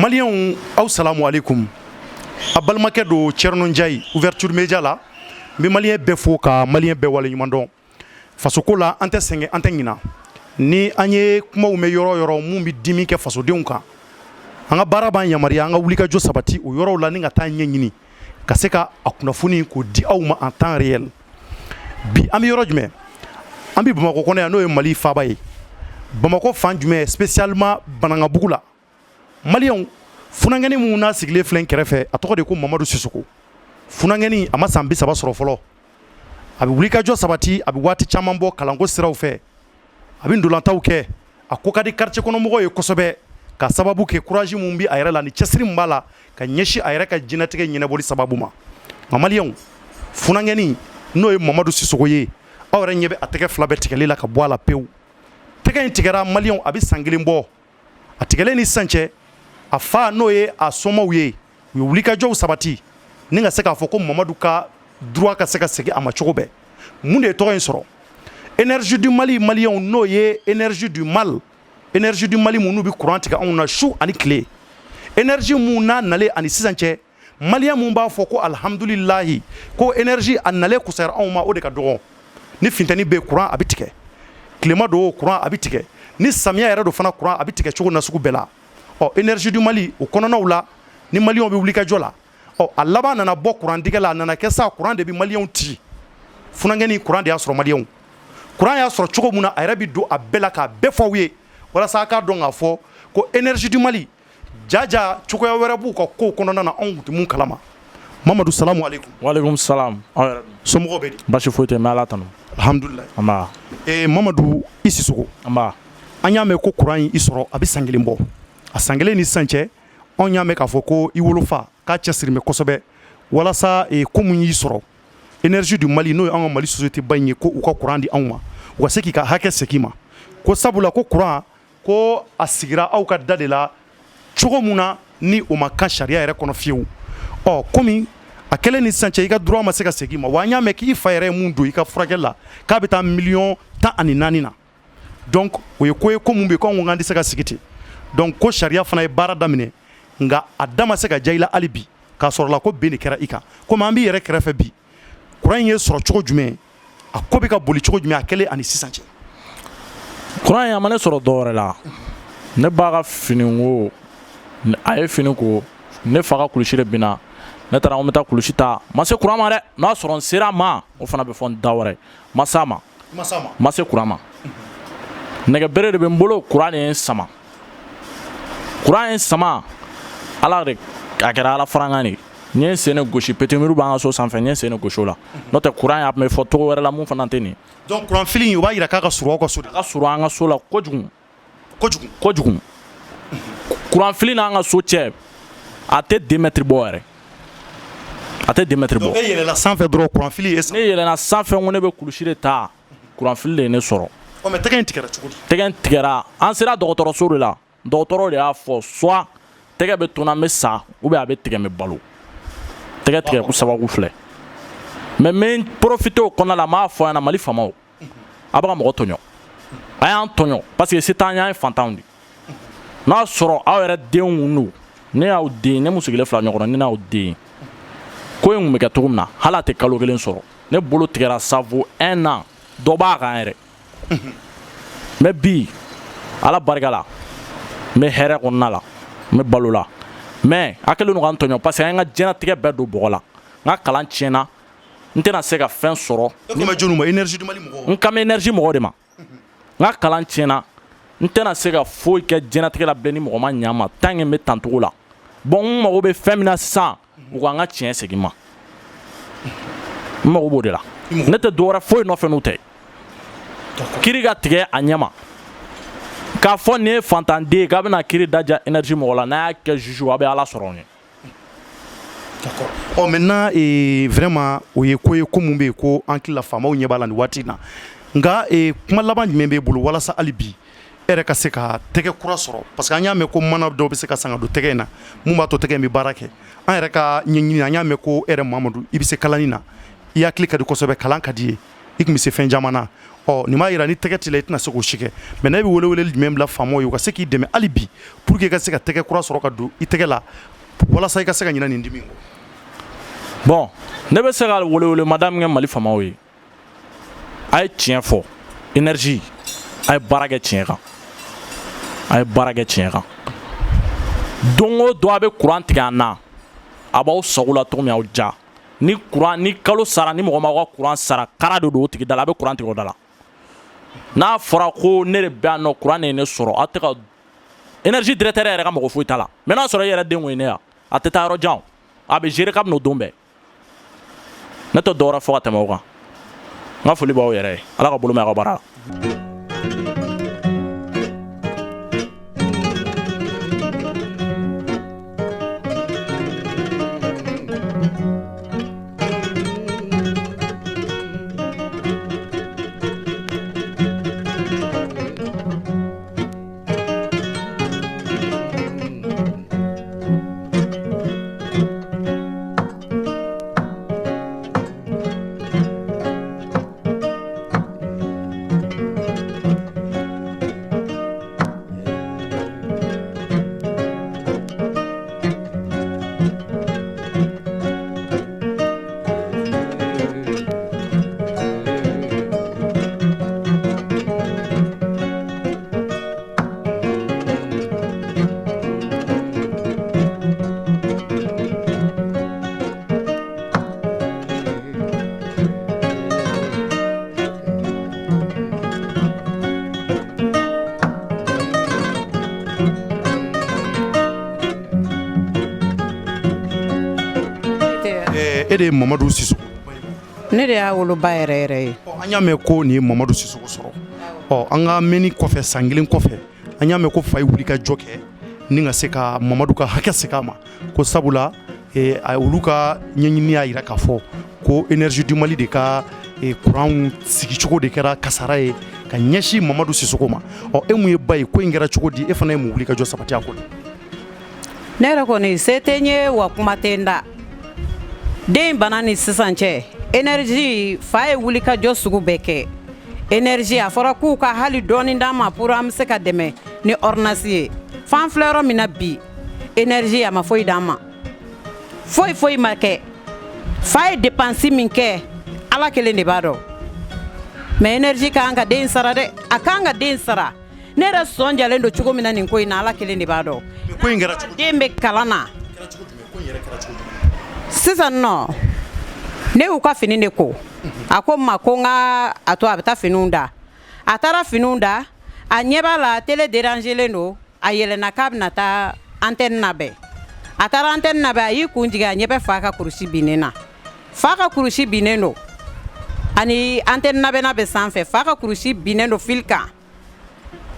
Malien assalamu alaikum. A balimakɛ do Thierno Ndiaye ouverture média la n bɛ maliyɛn bɛɛ fo ka maliyɛn bɛɛ waleɲuman dɔn fasoko la an tɛ sɛgɛn an tɛ ɲina ni an ye kumaw mɛn yɔrɔ yɔrɔ mun bɛ dimi kɛ fasodenw kan an ka baara b'an yamaruya an ka wulikajɔ sabati o yɔrɔw la ni ka taa ɲɛɲini ka se ka a kunnafoni k'o di aw ma en temps réel bi an bɛ yɔrɔ jumɛn an bɛ Bamakɔ kɔnɔ yan n'o ye Mali faaba ye Bamakɔ fan jumɛn spécialement Banangabugu la maliyɛnw funangɛni mun n'a sigilen filɛ kɛrɛfɛ a tɔgɔ de ko Mamadou Sissoko funangɛni a ma san 30 sɔrɔ fɔlɔ a bɛ wulikajɔ sabati a bɛ waati caman bɔ kalanko siraw fɛ a bɛ ndolantaw kɛ a ko ka di quartier kɔnɔmɔgɔw ye kosɛbɛ ka sababu kɛ courage mun bɛ a yɛrɛ la ni cɛsiri mun b'a la ka ɲɛsin a yɛrɛ ka jinɛtigɛ ɲɛnabɔli sababu ma nka maliyɛnw funangɛni n'o ye Mamadou Sissoko ye aw yɛrɛ ɲɛ bɛ a tɛgɛ fila bɛɛ tigɛli la ka bɔ a la pewu tɛgɛ in tigɛra maliyɛnw a bɛ san 1 bɔ a tigɛlen ni sisan cɛ a fa n'o ye a somɔw ye u ye wulikajɔw sabati ni ka se k'a fɔ ko Mamadou ka droit ka se ka segin a ma cogo bɛɛ mun de ye tɔgɔ in sɔrɔ énergie du Mali maliyɛnw n'o ye énergie du mal énergie du Mali mun n'u bɛ courant tigɛ anw na su ani tile énergie mun n'a nalen ani sisan cɛ maliyɛn mun b'a fɔ ko alhamdulilahi ko énergie a nalen kusayara anw ma o de ka dɔgɔ ni funtɛni bɛ courant a bɛ tigɛ tilema do courant a bɛ tigɛ ni samiya yɛrɛ do fana courant a bɛ tigɛ cogo na sugu bɛɛ la énergie du Mali o kɔnɔnaw la ni maliyɛnw bɛ wulikajɔ la a laban nana bɔ courant digɛ la a nana kɛ sa courant de bɛ maliyɛnw ci funangɛni courant de y'a sɔrɔ maliyɛnw courant y'a sɔrɔ cogo mun na a yɛrɛ bɛ don a bɛɛ la k'a bɛɛ fɔ aw ye walasa a k'a dɔn k'a fɔ ko énergie du Mali jaja cogoya wɛrɛ b'u ka kow kɔnɔna na anw tɛ mun kalama Mamadou salamu alaikum. Walaikum salam. Somɔgɔw bɛ di. Basi foyi tɛ yen, n bɛ Ala tanu. Alhamdulilayi. Anba. Mamadou i Sissoko. Anba. An y'a mɛn ko courant in i sɔrɔ a bɛ san 1 bɔ a san 1 ni sisan cɛ anw y'a mɛn k'a fɔ ko i wolofa k'a cɛsiri mɛ kosɛbɛ walasa ko mun y'i sɔrɔ énergie du Mali n'o ye an ka Mali société ba in ye ko u ka courant di anw ma u ka se k'i ka hakɛ segin ma ko sabula ko courant ko a sigira aw ka da de la cogo mun na ni o ma kan sariya yɛrɛ kɔnɔ fiyewu komi a kɛlen ni sisan cɛ i ka droit ma se ka segin ma wa an y'a mɛn k'i fa yɛrɛ ye mun don i ka furakɛli la k'a bɛ taa $14 na donc o ye ko ye ko mun bɛ yen ko anw k'an tɛ se ka sigi ten donc ko sariya fana ye baara daminɛ nka a da ma se ka diya i la hali bi k'a sɔrɔ la ko ben de kɛra i kan komi an b'i yɛrɛ kɛrɛfɛ bi courant in ye sɔrɔ cogo jumɛn a ko bɛ ka boli cogo jumɛn a kɛlen ani sisan cɛ. courant in a ma ne sɔrɔ dɔwɛrɛ la ne b'a ka fini ko a ye fini ko ne fa ka kulusi de binna ne taara an bɛ taa kulusi ta ma se courant ma dɛ n'a sɔrɔ n sera a ma o fana bɛ fɔ n da wɛrɛ ma se a ma ma se courant ma nɛgɛ bere de bɛ n bolo courant de ye n sama courant ye n sama ala de a kɛra ala farankan de n ye n sen gosi pétimuru b'an ka so sanfɛ n ye n sen gosi o la n'o tɛ courant y'a mɛ fɔ cogo wɛrɛ la mun fana tɛ nin donc courant fili in o b'a yira k'a ka surun aw ka so de. a ka surun an ka so la kojugu courant fili n'an ka so cɛ a tɛ 2 mètres bɔ yɛrɛ a tɛ 2 mètres bɔ. donc e yɛlɛla sanfɛ dɔrɔn courant fili ye. ne yɛlɛna sanfɛ ko ne bɛ kulusi de ta courant fili de ye ne sɔrɔ. mais tɛgɛ in tigɛra cogo di. tɛgɛ in tigɛra an sera dɔgɔtɔrɔso de la dɔgɔtɔrɔ de y'a fɔ soit tɛgɛ bɛ tunun an bɛ sa ou bien a bɛ tigɛ n bɛ balo tɛgɛ tigɛ ko sababu filɛ mais n profité o kɔnɔna la n b'a fɔ a ɲɛna Mali faamaw a bɛ ka mɔgɔ tɔɲɔ a y'an tɔɲɔ parce que se t'an ye an ye fantanw de n'a sɔrɔ aw yɛrɛ denw don ne y'aw den ne mun sigilen filɛ ɲɔgɔn na ne n'aw den ko in kun bɛ kɛ cogo min na hali a tɛ kalo 1 sɔrɔ ne bolo tigɛra ça vaut 1 an dɔ b'a kan yɛrɛ mais bi ala barika la n bɛ hɛrɛ kɔnɔna la n bɛ balo la mais a kɛlen don k'an tɔɲɔ parce que an ka diɲɛlatigɛ bɛɛ don bɔgɔ la n ka kalan tiɲɛna n tɛna se ka fɛn sɔrɔ. e ko jɔnni ma énergie du Mali mɔgɔw. n kan bɛ énergie mɔgɔ de ma n ka kalan tiɲɛna n tɛna se ka foyi kɛ diɲɛlatigɛ la bɛɛ ni mɔgɔ ma ɲɛ ma tant que n bɛ tan cogo la bon n mago bɛ fɛn min na sisan u ka n ka tiɲɛ segin ma n mago b'o de la ne tɛ dɔwɛrɛ foyi nɔfɛ n'o tɛ kiri ka tigɛ a ɲɛ ma. k'a fɔ nin ye fantanden ye k'a bɛna kiiri daja énergie mɔgɔ la n'a y'a kɛ juge a bɛ ala sɔrɔ ɲɛ. d'accord maintenant vraiment o ye ko ye ko mun bɛ yen ko an hakili la faamaw ɲɛ b'a la nin waati in na nka kuma laban jumɛn b'e bolo walasa hali bi e yɛrɛ ka se ka tɛgɛ kura sɔrɔ parce que an y'a mɛn ko mana dɔw bɛ se ka san ka don tɛgɛ in na mun b'a to tɛgɛ in bɛ baara kɛ an yɛrɛ ka ɲɛɲini an y'a mɛn ko e yɛrɛ Mamadou i bɛ se kalanni na i hakili ka di kosɛbɛ kalan ka di ye i tun bɛ se fɛn caman na nin m'a yira ni tɛgɛ t'i la i tɛna se k'o si kɛ mais n'a bɛ weleweleli jumɛn bila faamaw ye u ka se k'i dɛmɛ hali bi pour que i ka se ka tɛgɛ kura sɔrɔ ka don i tɛgɛ la walasa i ka se ka ɲina nin dimi kɔ. Bon ne bɛ se ka welewelema min kɛ Mali faamaw ye a ye tiɲɛ fɔ énergie a ye baara kɛ tiɲɛ kan don o don a bɛ courant tigɛ an na a b'aw sago la cogo min aw ja ni kalo sara ni mɔgɔ ma ka courant sara kara de don o tigi da la a bɛ courant tigɛ o da la n'a fɔra ko ne de bɛ yan nɔ courant ne sɔrɔ a tɛ ka énergie directeur yɛrɛ ka mɔgɔ foyi t'a la mais n'a sɔrɔ e yɛrɛ den ko ye ne ya a tɛ taa yɔrɔ jan a bɛ gérer kabini o don bɛɛ ne tɛ dɔwɛrɛ fɔ ka tɛmɛ o kan n ka foli b'aw yɛrɛ ye ala ka bolo mɛn a ka baara la. E de ye Mamadou Sissoko. Ne de y'a woloba yɛrɛ ye. An y'a mɛn ko nin ye Mamadou Sissoko sɔrɔ. An ka mɛnni kɔfɛ san kelen kɔfɛ an y'a mɛn ko fa ye wuli ka jɔ kɛ ni ka se ka Mamadou ka hakɛ segin a ma ko sabula olu ka ɲɛɲini y'a yira k'a fɔ ko énergie du Mali de ka courant sigicogo de kɛra kasara ye ka ɲɛsin Mamadou Sissoko ma. E mun ye ba ye ko in kɛra cogo di e fana ye mun wuli ka jɔ sabati a ko la. Ne yɛrɛ kɔni se tɛ n ye wa kuma tɛ n da. Den bana ni sisan cɛ énergie fa ye wuli ka jɔ sugu bɛɛ kɛ énergie a fɔra k'u ka hali dɔɔni d'an ma pour an bɛ se ka dɛmɛ ni ordonnance ye f'an filɛ yɔrɔ min na bi énergie a ma foyi d'an ma foyi ma kɛ fa ye dépense min kɛ ala kelen de b'a dɔn mais énergie ka kan ka den sara dɛ a ka kan ka den sara ne yɛrɛ sɔn jalen don cogo min na nin ko in na ala kelen de b'a dɔn den bɛ kalan na sisan nɔ ne y'u ka fini de ko a ko ma ko n ka a to a bɛ taa finiw da a taara finiw da a ɲɛ b'a la télé dérangelen don a yɛlɛnna k'a bɛna taa antenne labɛn a taara antenne labɛn a y'i kun jigin a ɲɛ bɛ fa ka kurusi binnen na fa ka kurusi binnen don ani antenne labɛnna bɛ sanfɛ fa ka kurusi binnen don fil kan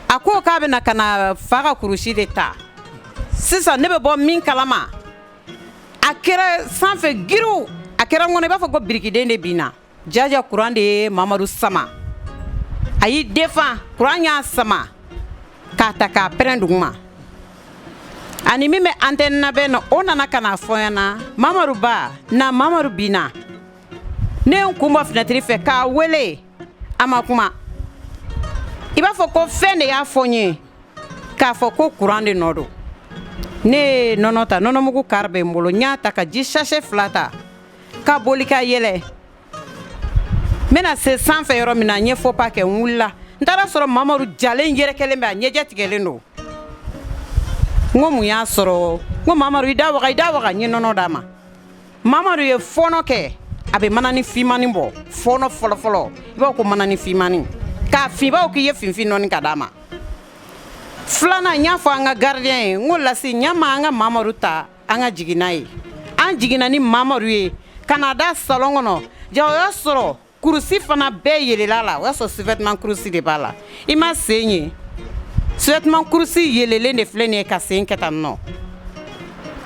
a ko k'a bɛna ka na fa ka kurusi de ta sisan ne bɛ bɔ min kalama a kɛra sanfɛ giriw a kɛra n kɔnɔ i b'a fɔ ko birikiden de binna jaja courant de ye Mamadou sama a y'i défend courant y'a sama k'a ta k'a pɛrɛn duguma ani min bɛ antenne labɛn na o nana ka na fɔ n ɲɛna Mamadou ba na Mamadou binna ne ye n kun bɔ fenêtre fɛ k'a wele a ma kuma i b'a fɔ ko fɛn de y'a fɔ n ye k'a fɔ ko courant de nɔ don ne ye nɔnɔ ta nɔnɔmugu kari bɛ n bolo n y'a ta ka ji sachet 2 ta ka boli ka yɛlɛ n bɛna se sanfɛ yɔrɔ min na n ye faux pas kɛ n wulila n taara sɔrɔ Mamadou jalen yɛrɛkɛlen bɛ a ɲɛjɛ tigɛlen don n ko mun y'a sɔrɔ n ko Mamadou i da waga n ye nɔnɔ d'a ma Mamadou ye fɔɔnɔ kɛ a bɛ manani finmani bɔ fɔɔnɔ fɔlɔfɔlɔ i b'a ko manani finmani k'a fin i b'a k'i ye finfin nɔni ka d'a ma filanan n y'a fɔ an ka gardien ye n ko lasi ɲama an ka Mamadou ta an ka jigin n'a ye an jiginna ni Mamadou ye ka na da salon kɔnɔ ja o y'a sɔrɔ kurusi fana bɛɛ yelela la o y'a sɔrɔ sous-vêtement kurusi de b'a la i ma sen ye sous-vêtement kurusi yelelen de filɛ nin ye ka sen kɛ tan nɔ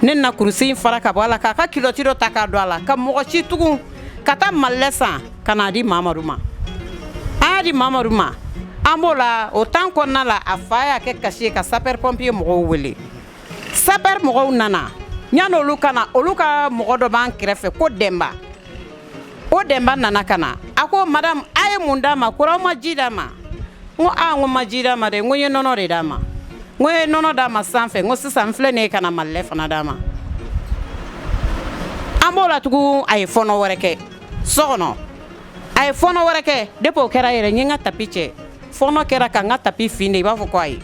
ne na kurusi in fara ka bɔ a la k'a ka kiloti dɔ ta k'a don a la ka mɔgɔ si tugun ka taa malilɛ san ka n'a di Mamadou ma an y'a di Mamadou ma an b'o la o temps kɔnɔna la a fa y'a kɛ kasi ye ka sapeur pompier mɔgɔw wele sapeur mɔgɔw nana ɲan'olu ka na olu ka mɔgɔ dɔ b'an kɛrɛfɛ ko Dɛnba o Dɛnba nana ka na a ko madame a ye mun d'a ma kura ma ji d'a ma n ko n ko ma ji d'a ma dɛ n ko n ye nɔnɔ de d'a ma n ko ye nɔnɔ d'a ma sanfɛ n ko sisan n filɛ nin ye ka na malilɛ fana d'a ma an b'o la tugun a ye fɔnɔ wɛrɛ kɛ so kɔnɔ a ye fɔnɔ wɛrɛ kɛ depuis o kɛra yɛrɛ n ye n ka tapi cɛ fɔnɔ kɛra ka n ka tapi fin de i b'a fɔ ko ayi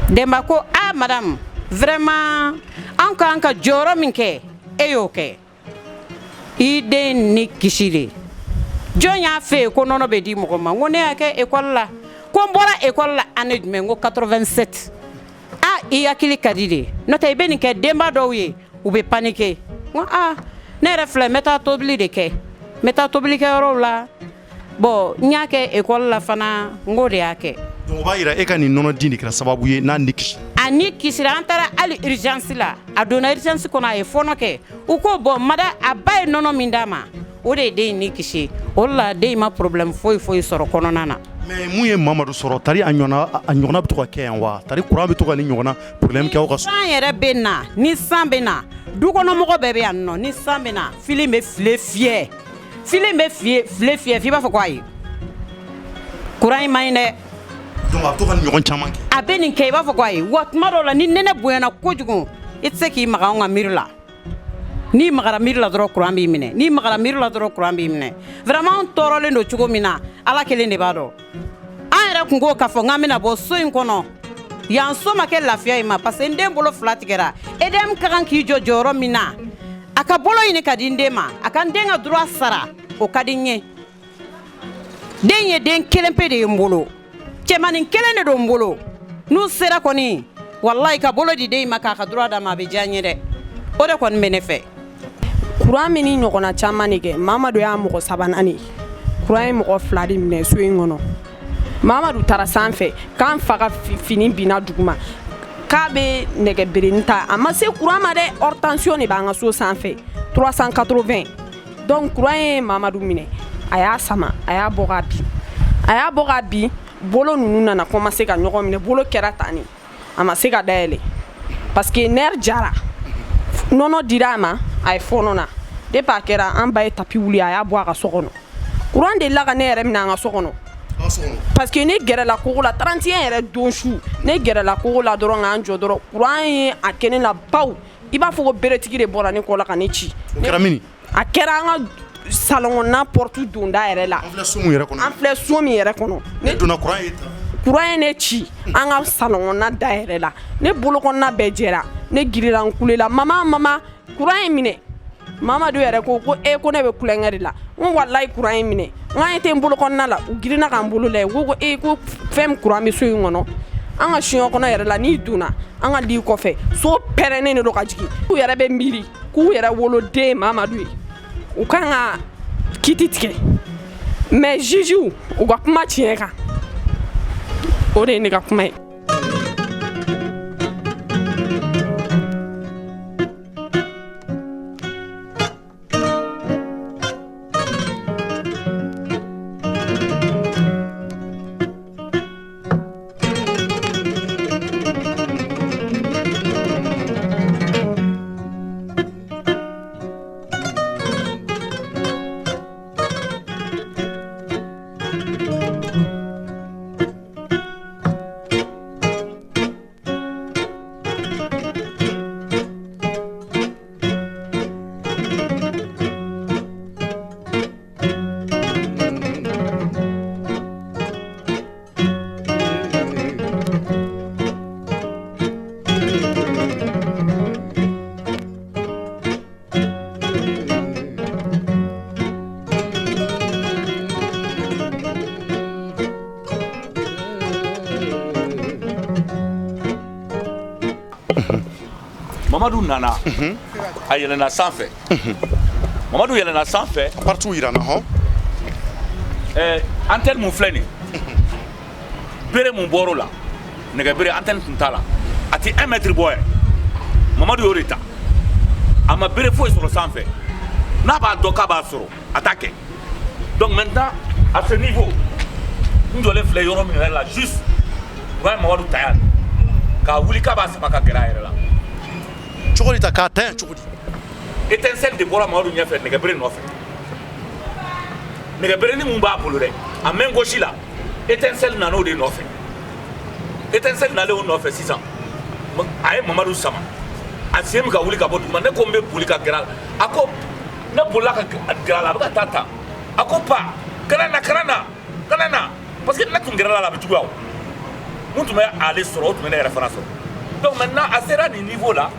denba ko madame vraiment an k'an ka jɔyɔrɔ min kɛ e y'o kɛ i den ni kisi de jɔn y'a fɛ yen ko nɔnɔ bɛ di mɔgɔ ma n ko ne y'a kɛ école la ko n bɔra école la année jumɛn n ko 87 i hakili ka di de n'o tɛ i bɛ nin kɛ denba dɔw ye u bɛ paniquer n ko ne yɛrɛ filɛ n bɛ taa tobili de kɛ n bɛ taa tobilikɛyɔrɔw la bon n y'a kɛ école la fana n k'o de y'a kɛ. donc o b'a yira e ka nin nɔnɔ di de kɛra sababu ye n'a ni kisi. a ni kisira an taara hali urgence la a donna urgence kɔnɔ a ye fɔnɔ kɛ u ko bon mada a ba ye nɔnɔ min d'a ma o de ye den in ni kisi o de la den in ma problème foyi foyi sɔrɔ kɔnɔna na. mais mun ye Mamadou sɔrɔ tari a ɲɔgɔnna bɛ to ka kɛ yan wa tari courant bɛ to ka nin ɲɔgɔnna problème kɛ aw ka so. san yɛrɛ bɛ na ni san bɛ na dukɔnɔmɔgɔ bɛɛ bɛ yan nɔ ni san bɛ na fili bɛ file fiyɛ fili bɛ file fiyɛ f'i b'a fɔ ko ayi courant in ma ɲi dɛ. donc a bɛ to ka nin ɲɔgɔn caman kɛ. a bɛ nin kɛ i b'a fɔ ko ayi wa tuma dɔw la ni nɛnɛ bonyana kojugu i tɛ se k'i maga anw ka miiri la n'i magara miiri la dɔrɔn courant b'i minɛ n'i magara miiri la dɔrɔn courant b'i minɛ vraiment an tɔɔrɔlen don cogo min na ala kelen de b'a dɔn an yɛrɛ kun ko k'a fɔ k'an bɛna bɔ so in kɔnɔ yan so ma kɛ lafiya ye ma parce que n den bolo fila tigɛra EDM ka kan k'i jɔ jɔyɔrɔ min na a ka bolo ɲini ka di n den ma a ka n den ka droit sara o ka di n ye den ye den kelen pe de ye n bolo cɛmanin kelen de don n bolo n'u sera kɔni wallahi ka bolo di den in ma k'a ka droit d'a ma a bɛ diya n ye dɛ o de kɔni bɛ ne fɛ. courant min ni ɲɔgɔnna caman de kɛ Mamadou y'a mɔgɔ sabanan ye courant ye mɔgɔ fila de minɛ so in kɔnɔ Mamadou taara sanfɛ k'an fa ka fini binna duguma k'a bɛ nɛgɛberenin ta a ma se courant ma dɛ hors tension de b'an ka so sanfɛ 380 donc courant ye Mamadou minɛ a y'a sama a y'a bɔ k'a bin bolo ninnu nana commencer ka ɲɔgɔn minɛ bolo kɛra tan de a ma se ka dayɛlɛ parce que nerf jara nɔnɔ dira a ma a ye fɔnɔ na depuis a kɛra an ba ye tapi wuli a y'a bɔ a ka so kɔnɔ courant delila ka ne yɛrɛ minɛ an ka so kɔnɔ parce que ne gɛrɛla kogo la 31 yɛrɛ don su ne gɛrɛla kogo la dɔrɔn k'an jɔ dɔrɔn courant ye a kɛ ne la baw i b'a fɔ ko beretigi de bɔra ne kɔ la ka ne ci o kɛra mini a kɛra an ka salon kɔnɔna porte donda yɛrɛ la an filɛ so min yɛrɛ kɔnɔ an filɛ so min yɛrɛ kɔnɔ ne donna courant ye tan courant ye ne ci an ka salon kɔnɔna da yɛrɛ la ne bolo kɔnɔna bɛɛ jɛra ne girila n kulela mama courant ye minɛ Mamadou yɛrɛ ko ko ne bɛ kulonkɛ de la n ko wallahi courant ye minɛ n k'an tɛ n bolo kɔnɔna la u girinna k'an bolo lajɛ ko ko fɛn min courant bɛ so in kɔnɔ an ka siɲɔ kɔnɔ yɛrɛ la n'i donna an ka lii kɔfɛ so pɛrɛnnen de don ka jigin k'u yɛrɛ bɛ miiri k'u yɛrɛ woloden Mamadou ye u kan ka kiti tigɛ mais juges u ka kuma tiɲɛ kan o de ye ne ka kuma ye. Mamadou nana a yɛlɛnna sanfɛ Mamadou yɛlɛnna sanfɛ partout yirana hɔn antenne mun filɛ nin bere mun bɔr'o la nɛgɛbere antenne tun t'a la a tɛ 1 mètre bɔ yɛrɛ Mamadou y'o de ta a ma bere foyi sɔrɔ sanfɛ n'a b'a dɔn k'a b'a sɔrɔ a t'a kɛ donc maintenant à ce niveau n jɔlen filɛ yɔrɔ min yɛrɛ la juste u ye Mamadou ta yan k'a wuli k'a b'a sama ka gɛrɛ a yɛrɛ la cogo di ta k'a ta yan cogo di étincelle de bɔra Mamadou ɲɛfɛ nɛgɛbere nɔfɛ nɛgɛ bereni mun b'a bolo dɛ a main gauche la étincelle nan'o de nɔfɛ étincelle nalen o nɔfɛ sisan a ye Mamadou sama a sen bɛ ka wuli ka bɔ duguma ne ko n bɛ boli ka gɛrɛ a la a ko ne bolila ka gɛrɛ a la a bɛ ka taa ta a ko pa kana na parce que ne tun gɛrɛla la a bɛ juguya o mun tun bɛ ale sɔrɔ o tun bɛ ne yɛrɛ fana sɔrɔ donc maintenant a sera nin niveau la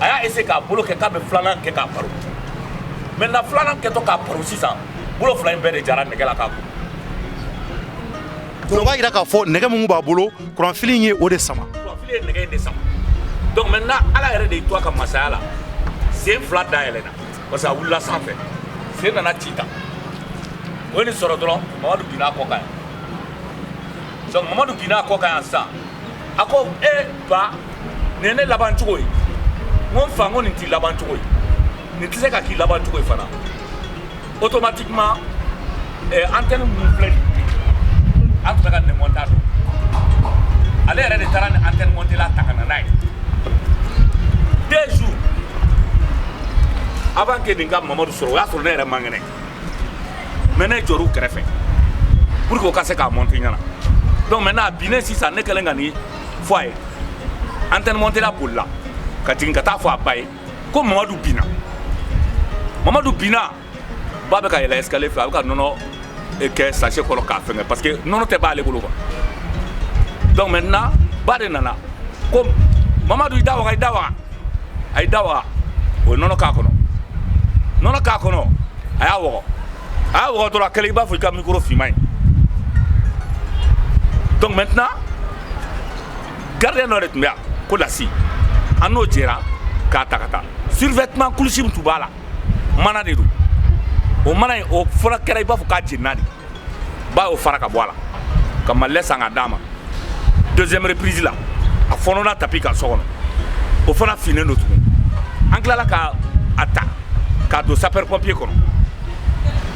a y'a essayer k'a bolo kɛ k'a bɛ filanan kɛ k'a paro maintenant filanan kɛtɔ k'a paro sisan bolo fila in bɛɛ de jara nɛgɛ la k'a kun. donc o b'a yira k'a fɔ nɛgɛ mun b'a bolo kuran fili in ye o de sama. kuran fili ye nɛgɛ in de sama donc maintenant ala yɛrɛ de y'i to a ka masaya la sen fila dayɛlɛnna parce que a wulila sanfɛ sen nana ci ta o ye nin sɔrɔ dɔrɔn Mamadu binna a kɔ kan yan donc Mamadu binna a kɔ kan yan sisan a ko ba nin ye ne laban cogo ye n ko n fa n ko nin t'i laban cogo ye nin tɛ se ka k'i laban cogo ye fana automatiquement antenne mun filɛ nin an tun bɛ ka nin montage ale yɛrɛ de taara nin antenne monter la ta ka na n'a ye 2 jours avant que nin ka Mamadu sɔrɔ o y'a sɔrɔ ne yɛrɛ man kɛnɛ mais ne jɔr'u kɛrɛfɛ pour que o ka se k'a monter ɲɛna donc maintenant a binnen sisan ne kɛlen ka nin fɔ a ye antenne monter la bolila ka jigin ka taa fɔ a ba ye ko Mamadu binna ba bɛ ka yɛlɛ escalier fɛ a bɛ ka nɔnɔ kɛ sachet kɔnɔ k'a fɛngɛ parce que nɔnɔ tɛ b'ale bolo quoi donc maintenant ba de nana ko Mamadu i da waga a y'i da waga o ye nɔnɔ k'a kɔnɔ a y'a wɔgɔ dɔrɔn a kɛlen i b'a fɔ i ka micro finman ye donc maintenant gardien dɔ de tun bɛ yan ko Lasi an n'o jɛra k'a ta ka taa survêtement kulusi min tun b'a la mana de don o mana in o fana kɛra i b'a fɔ k'a jenina de ba y'o fara ka bɔ a la ka malilɛ san ka d'a ma deuxième reprise la a fɔnɔna tapi kan so kɔnɔ o fana finnen don tugun an tilala ka a ta k'a don sapeur pompier kɔnɔ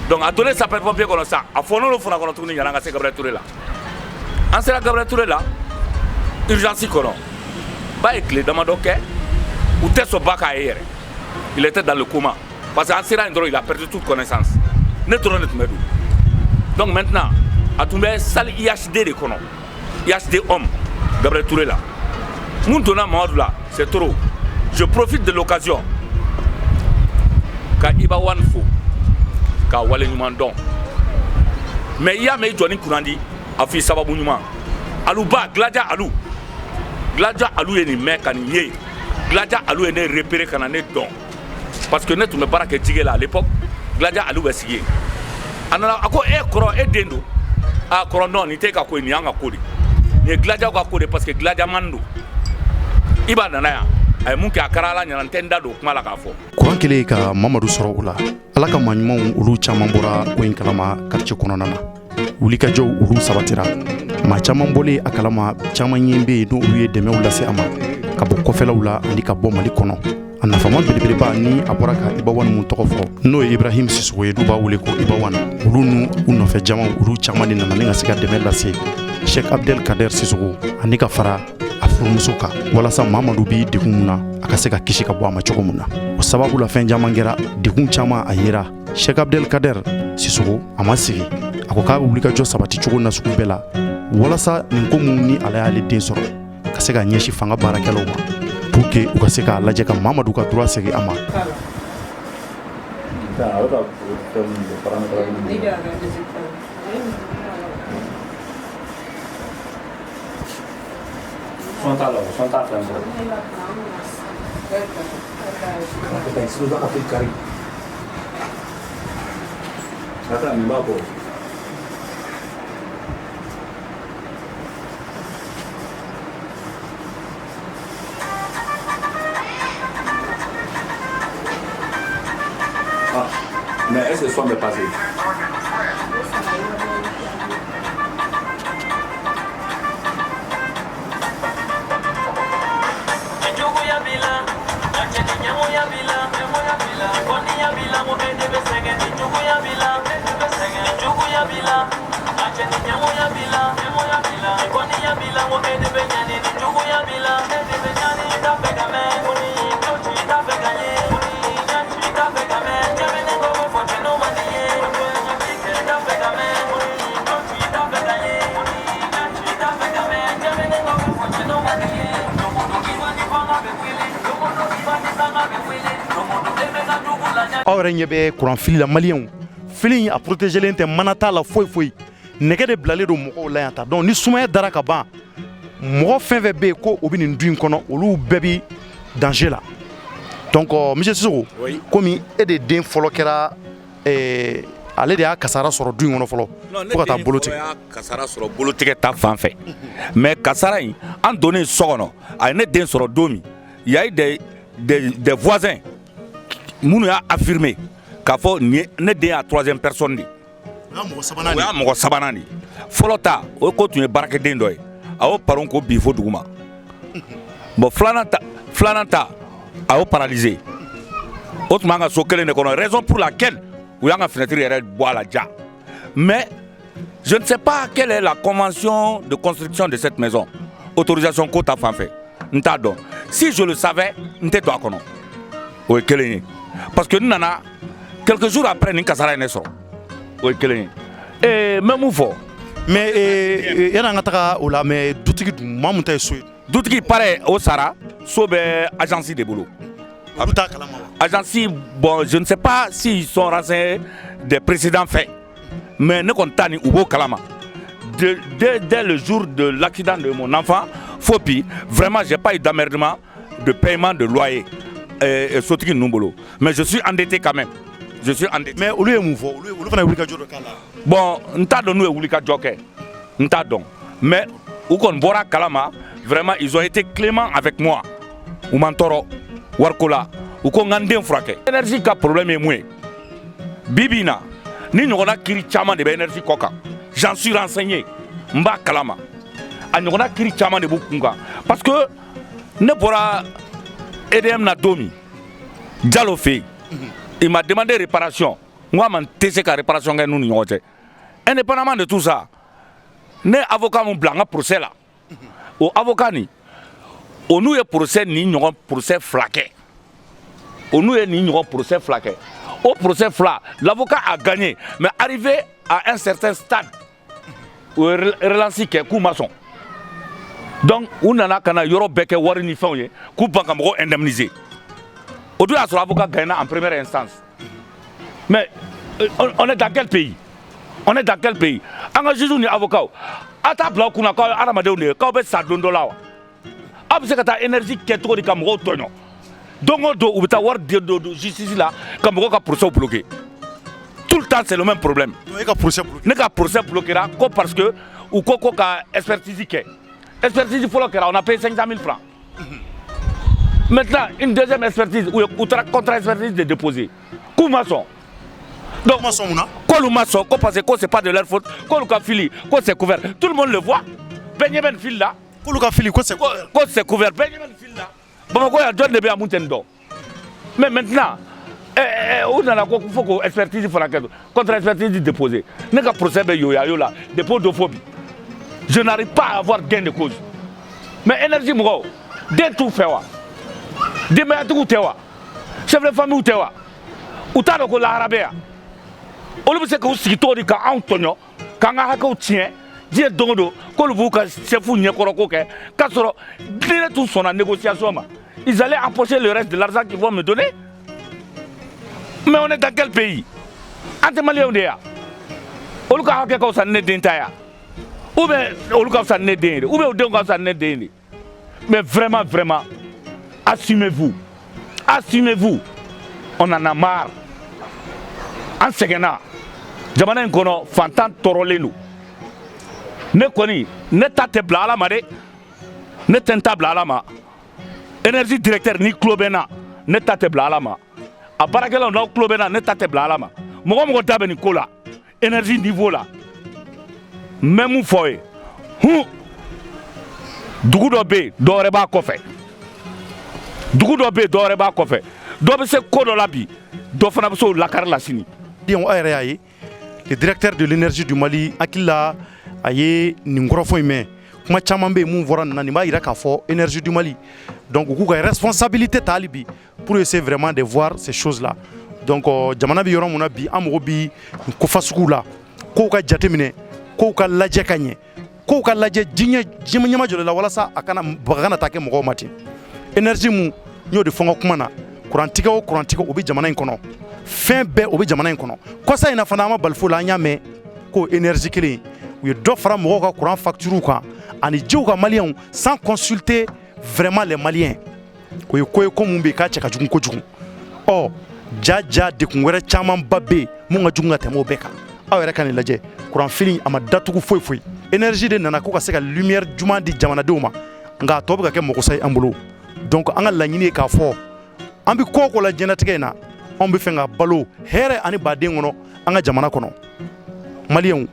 donc a donnen sapeur pompier kɔnɔ sa a fɔnɔno fana kɔnɔ tuguni yan'an ka se Gabriel Touré la an sera Gabriel Touré la urgence kɔnɔ ba ye tile damadɔ kɛ u tɛ sɔn ba k'a ye yɛrɛ il était dans le coma parce que an sera yen dɔrɔn il a perdu toute connaissance ne dɔrɔn de tun bɛ don donc maintenant a tun bɛ salle IHD de kɔnɔ IHD homme Gabriel Touré la mun donna Mamadu la c'est trop je profite de l'occasion ka Iba Wane fo ka wale ɲuman dɔn mais i y'a mɛn i jɔ ni kuran di a f'i sababu ɲuman alu ba Gladia Alu ye nin mɛn ka nin ye Gladia Alu ye ne repérer ka na ne dɔn parce que ne tun bɛ baara kɛ jige la à l'époque Gladia Alu bɛ sigi yen a nana a ko kɔrɔ e den don a kɔrɔ non nin tɛ e ka ko ye nin y'an ka ko de nin ye Gladia ka ko de parce que Gladia man don i b'a nana yan a ye mun kɛ a kɛra ala ɲɛna n tɛ n da don o kuma la k'a fɔ. kuran kelen ka Mamadu sɔrɔ o la ala ka maa ɲumanw olu caman bɔra ko in kalama quartier kɔnɔna na wulikajɔw olu sabatira maa caman bɔlen a kalama caman ye bɛ yen n'olu ye dɛmɛw lase a ma ka bɔ kɔfɛlaw la ani ka bɔ Mali kɔnɔ a nafama belebeleba ni a bɔra ka Iba Wane mun tɔgɔ fɔ n'o ye Ibrahim Sissoko ye n'u b'a wele ko Iba Wane olu n'u u nɔfɛ jamaw olu caman de nana ni ka se ka dɛmɛ lase Cheikh Abdel Kader Sissoko ani ka fara a furumuso kan walasa Mamadu bi degun mun na a ka se ka kisi ka bɔ a ma cogo mun na o sababu la fɛn caman kɛra degun caman a yera Cheikh Abdel Kader Sissoko a ma sigi a ko k'a wuli ka jɔ sabati cogo na sugu bɛɛ la walasa nin ko mun ni ala y'ale den sɔrɔ ka se ka ɲɛsi fanga baarakɛlaw ma pour que u ka se k'a lajɛ ka Mamadu ka droit segin a ma. Mais est-ce que le son est passé? aw yɛrɛ ɲɛ bɛ kuran fili la maliyɛnw fili a protégelen tɛ mana t'a la foyi foyi nɛgɛ de bilalen don mɔgɔw la yan ta donc ni sumaya dara ka ban mɔgɔ fɛn fɛn bɛ yen ko o bɛ nin du in kɔnɔ olu bɛɛ bɛ danger la donc monsieur Sissoko komi e de den fɔlɔ kɛra ale de y'a kasara sɔrɔ du in kɔnɔ fɔlɔ fo ka taa bolo tigɛ. kasara sɔrɔ bolo tigɛ ta fan fɛ mais kasara in an donnen so kɔnɔ a ye ne den sɔrɔ don min y a eu des voisins minnu y'a affirmé k'a fɔ ne den y'a troisième personne de ye. o y'a mɔgɔ sabanan de ye fɔlɔ ta o ko tun ye baarakɛden dɔ ye a y'o paron ko bi fo dugu ma bon filanan ta a y'o paralysé o tun b'an ka so kelen de kɔnɔ raison pour laquelle u y'an ka fenêtre yɛrɛ bɔ a la ja mais je ne sais pas quelle est la convention de construction de cette maison autorisation ko ta fan fɛ n t'a dɔn si je le savais n tɛ don a kɔnɔ o ye kelen ye parce que n nana quelques jours après nin kasara ye ne sɔrɔ o ye kelen ye n bɛ mun fɔ. mais yan'an ka taga o la mais dutigi dun maa mun ta ye so ye. dutigi pare o sara so bɛ agence de bolo. olu t'a kalama wa. agence bon je ne sais pas s'ils sont renseignés des précédents faits mais ne kɔni t'a ni u b'o kalama dès le jour de l'accident de mon enfant Fopi vraiment j'ai pas eu d'emmerdement de paiement de loyer sotigi ninnu bolo mais je suis endetté quand même. Je suis endetté. Mais olu ye mun fɔ olu fana ye wuli ka jɔ dɔ k'a la. Bon n t'a dɔn n'u ye wuli ka jɔ kɛ n t'a dɔn mais u kɔni bɔra kalama vraiment ils ont été cléments avec moi u man tɔɔrɔ wariko la u ko n ka n den furakɛ. énergie ka problème ye mun ye bi bi in na ni ɲɔgɔnna kiri caman de bɛ énergie kɔ kan j'en suis renseigné n b'a kalama a ɲɔgɔnna kiri caman de b'u kun kan parce que ne bɔra EDM na don min Jalo fɛ yen. Il m'a demandé réparation. Moi, je sais que la réparation est nous. Indépendamment de tout ça, les avocats m'ont blanc procès là. Au avocat ni, au nous est procès ni nous procès flaqué. Au nous est ni nous procès flaqué. Au procès flaqué, l'avocat a gagné, mais arrivé à un certain stade, où relancé qui est coup maçon. Donc, on a kana yoro beke wari ni fenye, coup bankamoro indemnisé. Aujourd'hui, l'avocat gagne en première instance. Mais on est dans quel pays? On est dans quel pays? On a juste un avocat. À ta place, on a un aramadé, quand on a $100. Après, c'est que énergie qui est trop de Cameroun. Donc, on a avoir de justice là, Cameroun a procès bloqué. Tout le temps, c'est le même problème. Il y a un procès bloqué là, parce que, ou quoi, expertise. Expertise, il faut on a payé 500 000 francs. Maintenant, une deuxième expertise, ou contre-expertise de déposer. Koumasson. Donc, quand le maçon, parce que c'est pas de leur faute, quand le fili, quand c'est couvert, tout le monde le voit. Benjamin fil là. Quand le fili, quand c'est couvert, Benjamin fil là. Bon, quoi, il y a deux à Moutendo. Mais maintenant, on a la faut qu'on expertise pour la contre-expertise de déposer. N'est qu'un procès de yola, dépôt de phobie. Je n'arrive pas à avoir gain de cause. Mais énergie, moi, dès tout fait. Des maîtres ou tewa, chef de famille ou tewa, ou t'as le l'arabia. On le sait que vous citez quand Antonio, quand on a un tien, Dieu dondo, quand vous chef ou nyekorokoke, quand tout son négociation, ils allaient empocher le reste de l'argent qu'ils vont me donner. Mais on est dans quel pays? Antémalien on est là. On le a quelque chose à n'être ou bien on le a ça n'être ou bien on le a ça n'être. Mais vraiment, vraiment. Assumez-vous. Assumez-vous. On en a marre. En segena. Jamana nkono fantan torolenu. Ne koni ne tate blala ma de. Ne tenta blala ma. Énergie directeur ni klobena ne tate blala ma. A barakela no klobena ne tate blala ma. Mogo dabe ni kola. Énergie niveau là. Même foye. Dugu do be do reba kofe. Dugu dɔ bɛ yen dɔwɛrɛ b'a kɔfɛ dɔ bɛ se ko dɔ la bi dɔ fana bɛ se o lakari la sini. Le directeur de l'énergie du Mali akila a ye nin kɔrɔfɔ in mɛn kuma caman bɛ yen mun fɔra nin na nin b'a jira k'a fɔ énergie du Mali donc u k'u ka responsabilité ta hali bi pour essayer vraiment de voir ces choses là donc jamana bɛ yɔrɔ mun na bi an mago bɛ nin kofa suguw la kow ka jateminɛ kow ka lajɛ ka ɲɛ kow ka lajɛ diɲɛ ɲɛma jɔlen la walasa a kana baga kana taa kɛ mɔgɔw ma ten énergie mun n y'o de fɔ n ka kuma na kurantigɛ o kurantigɛ o bɛ jamana in kɔnɔ fɛn bɛɛ o bɛ jamana in kɔnɔ kɔsa in na fana an ma bali fo la an y'a mɛn ko énergie kelen u ye dɔ fara mɔgɔw ka courant facture kan ani jiw ka maliyɛnw sans consulter vraiment les maliens o ye ko ye ko mun bɛ yen k'a cɛ ka jugu kojugu ɔ ja dekun wɛrɛ camanba bɛ yen mun ka jugu ka tɛmɛ o bɛɛ kan aw yɛrɛ ka nin lajɛ courant fili a ma datugu foyi énergie de nana ko ka se ka lumière juman di jamanadenw ma nka a tɔ bɛ ka kɛ magosa ye an bolo donc an ka laɲini ye k'a fɔ an bɛ ko o ko la diɲɛlatigɛ in na anw bɛ fɛ ka balo hɛrɛ ani baden kɔnɔ an ka jamana kɔnɔ maliyɛnw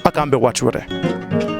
a k'an bɛn waati wɛrɛ